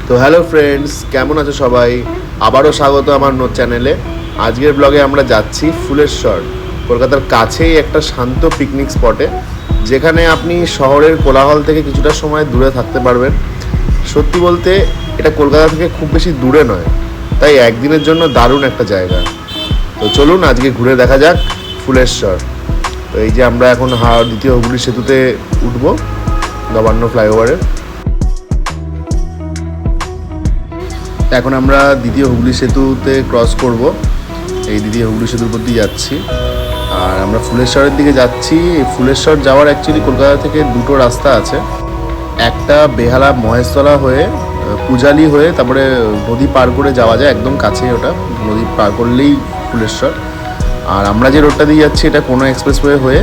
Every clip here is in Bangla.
তো হ্যালো ফ্রেন্ডস, কেমন আছো সবাই? আবারও স্বাগত আমার চ্যানেলে। আজকের ব্লগে আমরা যাচ্ছি ফুলেশ্বর, কলকাতার কাছেই একটা শান্ত পিকনিক স্পটে, যেখানে আপনি শহরের কোলাহল থেকে কিছুটা সময় দূরে থাকতে পারবেন। সত্যি বলতে এটা কলকাতা থেকে খুব বেশি দূরে নয়, তাই একদিনের জন্য দারুণ একটা জায়গা। তো চলুন আজকে ঘুরে দেখা যাক ফুলেশ্বর। তো এই যে আমরা এখন দ্বিতীয় হুগলি সেতুতে উঠবো, নবান্ন ফ্লাইওভারে। এখন আমরা দ্বিতীয় হুগলি সেতুতে ক্রস করব। এই দ্বিতীয় হুগলি সেতুর উপর দিয়ে যাচ্ছি, আর আমরা ফুলেশ্বরের দিকে যাচ্ছি। ফুলেশ্বর যাওয়ার অ্যাকচুয়ালি কলকাতা থেকে দুটো রাস্তা আছে। একটা বেহালা মহেশতলা হয়ে পূজালি হয়ে তারপরে নদী পার করে যাওয়া যায়, একদম কাছেই ওটা, নদী পার করলেই ফুলেশ্বর। আর আমরা যে রোডটা দিয়ে যাচ্ছি এটা কোনো এক্সপ্রেসওয়ে হয়ে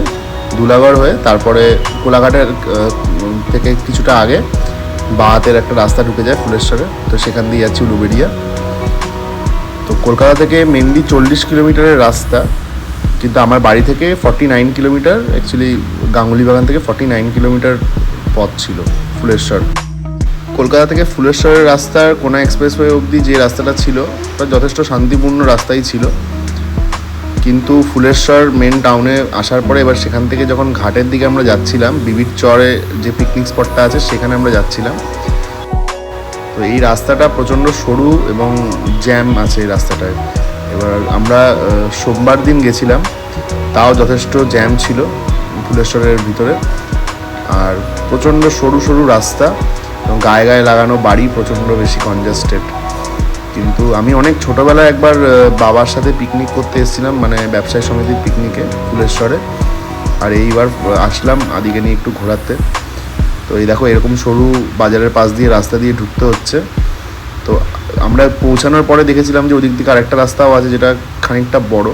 দুলাগড় হয়ে তারপরে কোলাঘাটের থেকে কিছুটা আগে বাঁহাতের একটা রাস্তা ঢুকে যায় ফুলেশ্বরে, তো সেখান দিয়ে যাচ্ছি উলুবেড়িয়া। তো কলকাতা থেকে মেনলি 40 কিলোমিটারের রাস্তা, কিন্তু আমার বাড়ি থেকে 49 কিলোমিটার, অ্যাকচুয়ালি গাঙ্গুলি বাগান থেকে 49 কিলোমিটার পথ ছিল ফুলেশ্বর। কলকাতা থেকে ফুলেশ্বরের রাস্তার কোনা এক্সপ্রেসওয়ে অবধি যে রাস্তাটা ছিল ওটা যথেষ্ট শান্তিপূর্ণ রাস্তাই ছিল, কিন্তু ফুলেশ্বর মেন টাউনে আসার পরে এবার সেখান থেকে যখন ঘাটের দিকে আমরা যাচ্ছিলাম, বিবির চরে যে পিকনিক স্পটটা আছে সেখানে আমরা যাচ্ছিলাম। তো এই রাস্তাটা প্রচণ্ড সরু এবং জ্যাম আছে এই রাস্তাটায়। এবার আমরা সোমবার দিন গেছিলাম, তাও যথেষ্ট জ্যাম ছিল ফুলেশ্বরের ভিতরে, আর প্রচণ্ড সরু সরু রাস্তা এবং গায়ে গায়ে লাগানো বাড়ি, প্রচণ্ড বেশি কনজাস্টেড। কিন্তু আমি অনেক ছোটোবেলায় একবার বাবার সাথে পিকনিক করতে এসেছিলাম, মানে ব্যবসায়ী সমিতির পিকনিকে ফুলেশ্বরে, আর এইবার আসলাম আদিকে নিয়ে একটু ঘোরাতে। তো এই দেখো এরকম সরু বাজারের পাশ দিয়ে রাস্তা দিয়ে ঢুকতে হচ্ছে। তো আমরা পৌঁছানোর পরে দেখেছিলাম যে ওদিক দিকে আরেকটা রাস্তাও আছে যেটা খানিকটা বড়।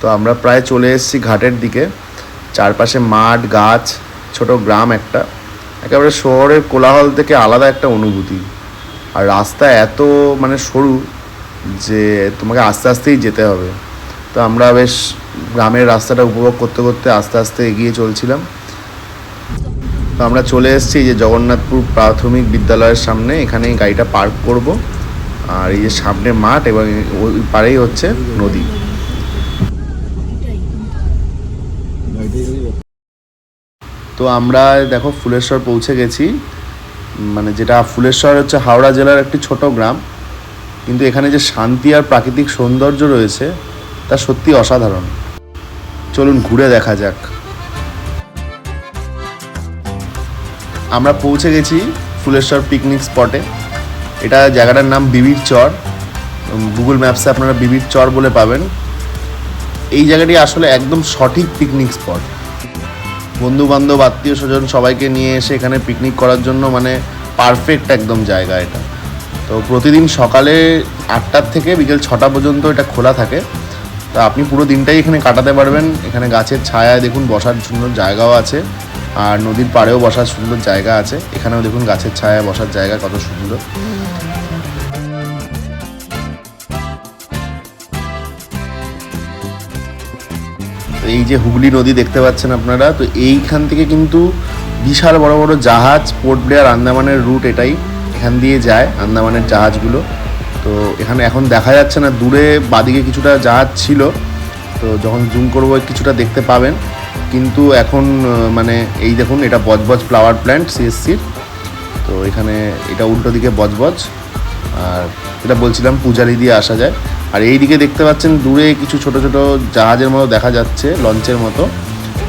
তো আমরা প্রায় চলে এসেছি ঘাটের দিকে। চারপাশে মাঠ, গাছ, ছোট গ্রাম একটা, একেবারে শহরের কোলাহল থেকে আলাদা একটা অনুভূতি। আর রাস্তা এত মানে সরু যে তোমাকে আস্তে আস্তেই যেতে হবে। তো আমরা বেশ গ্রামের রাস্তাটা উপভোগ করতে করতে আস্তে আস্তে এগিয়ে চলছিলাম। তো আমরা চলে এসেছি যে জগন্নাথপুর প্রাথমিক বিদ্যালয়ের সামনে, এখানেই গাড়িটা পার্ক করব। আর এই যে সামনে মাঠ এবং ওই পাড়েই হচ্ছে নদী। তো আমরা দেখো ফুলেশ্বর পৌঁছে গেছি, মানে যেটা ফুলেশ্বর হচ্ছে হাওড়া জেলার একটি ছোট গ্রাম, কিন্তু এখানে যে শান্তি আর প্রাকৃতিক সৌন্দর্য রয়েছে তা সত্যি অসাধারণ। চলুন ঘুরে দেখা যাক। আমরা পৌঁছে গেছি ফুলেশ্বর পিকনিক স্পটে। এটা জায়গাটার নাম বিবির চর, গুগল ম্যাপসে আপনারা বিবির চর বলে পাবেন। এই জায়গাটি আসলে একদম সঠিক পিকনিক স্পট। বন্ধু বান্ধব, আত্মীয় স্বজন সবাইকে নিয়ে এসে এখানে পিকনিক করার জন্য মানে পারফেক্ট একদম জায়গা এটা। তো প্রতিদিন সকালে 8টা থেকে বিকেল 6টা পর্যন্ত এটা খোলা থাকে। তো আপনি পুরো দিনটাই এখানে কাটাতে পারবেন। এখানে গাছের ছায়ায় দেখুন বসার সুন্দর জায়গাও আছে, আর নদীর পাড়েও বসার সুন্দর জায়গা আছে। এখানেও দেখুন গাছের ছায়ায় বসার জায়গা কত সুন্দর। এই যে হুগলি নদী দেখতে পাচ্ছেন আপনারা, তো এইখান থেকে কিন্তু বিশাল বড় বড় জাহাজ, পোর্ট ব্লেয়ার আন্দামানের রুট এটাই, এখান দিয়ে যায় আন্দামানের জাহাজগুলো। তো এখানে এখন দেখা যাচ্ছে না, দূরে বাদিকে কিছুটা জাহাজ ছিল, তো যখন জুম করবো কিছুটা দেখতে পাবেন। কিন্তু এখন মানে এই দেখুন এটা বজবজ ফ্লাওয়ার প্ল্যান্ট সিএসসির। তো এখানে এটা উল্টো দিকে বজবজ, আর এটা বলছিলাম পূজারি দিয়ে আসা যায়। আর এই দিকে দেখতে পাচ্ছেন দূরে কিছু ছোট ছোট জাহাজের মতো দেখা যাচ্ছে, লঞ্চের মতো।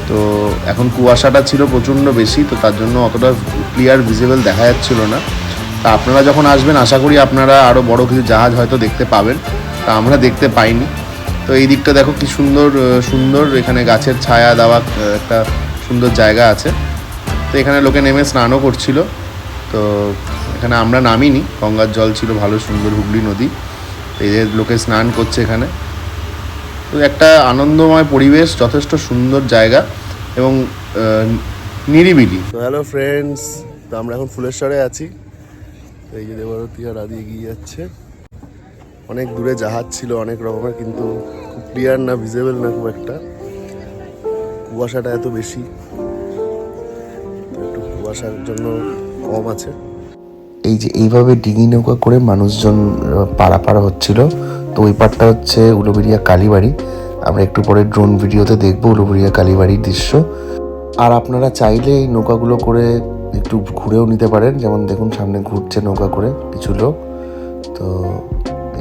তো এখন কুয়াশাটা ছিল প্রচণ্ড বেশি, তো তার জন্য অতটা ক্লিয়ার ভিজিবল দেখা যাচ্ছিল না। তা আপনারা যখন আসবেন আশা করি আপনারা আরও বড় কিছু জাহাজ হয়তো দেখতে পাবেন, তা আমরা দেখতে পাইনি। তো এই দিকটা দেখো কি সুন্দর সুন্দর, এখানে গাছের ছায়া দেওয়া একটা সুন্দর জায়গা আছে। তো এখানে লোকে নেমে স্নানও করছিল। তো এখানে আমরা নামিনি, গঙ্গার জল ছিল ভালো সুন্দর, হুগলি নদী, এই যে লোকে স্নান করছে এখানে। তো একটা আনন্দময় পরিবেশ, যথেষ্ট সুন্দর জায়গা এবং নিরিবিলি। তো হ্যালো ফ্রেন্ডস, তো আমরা এখন ফুলেশ্বরে আছি। এই যে দেবরতী আর আদি এগিয়ে যাচ্ছে। অনেক দূরে জাহাজ ছিল অনেক রকমের, কিন্তু খুব ক্লিয়ার না, ভিজিবল না খুব একটা, কুয়াশাটা এত বেশি। তো ভালোবাসার জন্য কম আছে। এই যে এইভাবে ডিঙি নৌকা করে মানুষজন পারাপার হচ্ছিল। তো ওই পারটা হচ্ছে উলুবেড়িয়া কালীবাড়ি। আমরা একটু পরে ড্রোন ভিডিওতে দেখবো উলুবেড়িয়া কালীবাড়ির দৃশ্য। আর আপনারা চাইলে এই নৌকাগুলো করে একটু ঘুরেও নিতে পারেন, যেমন দেখুন সামনে ঘুরছে নৌকা করে কিছু লোক। তো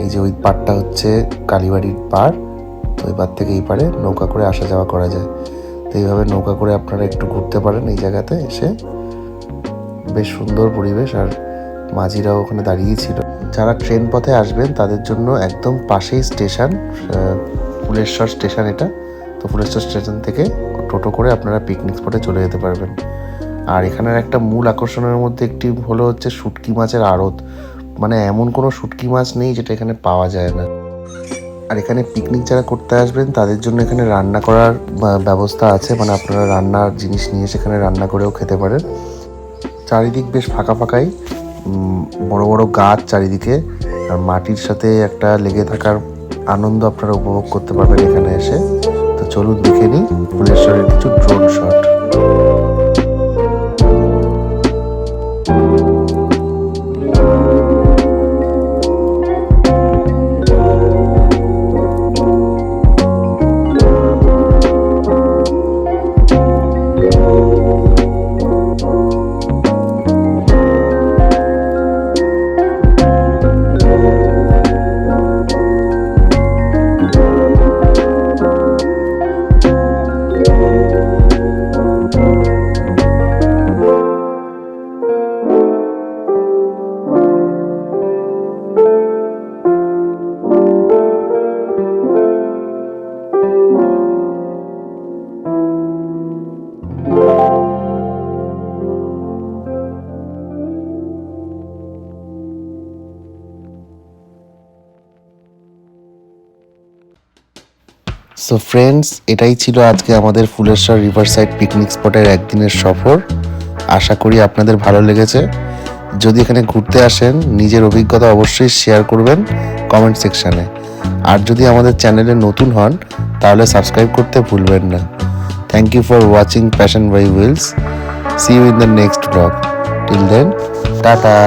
এই যে ওই পাড়টা হচ্ছে কালীবাড়ির পাড়। তো ওই পাড় থেকে এই পাড়ে নৌকা করে আসা যাওয়া করা যায়। তো এইভাবে নৌকা করে আপনারা একটু ঘুরতে পারেন এই জায়গাতে এসে। বেশ সুন্দর পরিবেশ, আর মাঝিরাও ওখানে দাঁড়িয়েই ছিল। যারা ট্রেন পথে আসবেন তাদের জন্য একদম পাশেই স্টেশন, ফুলেশ্বর স্টেশন এটা। তো ফুলেশ্বর স্টেশন থেকে টোটো করে আপনারা পিকনিক স্পটে চলে যেতে পারবেন। আর এখানের একটা মূল আকর্ষণের মধ্যে একটি হলো হচ্ছে শুটকি মাছের আড়ত। মানে এমন কোনো শুটকি মাছ নেই যেটা এখানে পাওয়া যায় না। আর এখানে পিকনিক যারা করতে আসবেন তাদের জন্য এখানে রান্না করার ব্যবস্থা আছে, মানে আপনারা রান্নার জিনিস নিয়ে সেখানে রান্না করেও খেতে পারেন। চারিদিক বেশ ফাঁকা ফাঁকাই, বড় বড় গাছ চারিদিকে, আর মাটির সাথে একটা লেগে থাকার আনন্দ আপনারা উপভোগ করতে পারবেন এখানে এসে। তো চলুন দেখে নিই ফুলেশ্বরের কিছু ড্রোন শট। সো ফ্রেন্ডস, এটাই ছিল আজকে আমাদের ফুলেশ্বর রিভারসাইড পিকনিক স্পটের একদিনের সফর। আশা করি আপনাদের ভালো লেগেছে। যদি এখানে ঘুরতে আসেন নিজের অভিজ্ঞতা অবশ্যই শেয়ার করবেন কমেন্ট সেকশানে। আর যদি আমাদের চ্যানেলে নতুন হন তাহলে সাবস্ক্রাইব করতে ভুলবেন না। Thank you for watching passion by wheels. See you in the next blog. Till then, tata.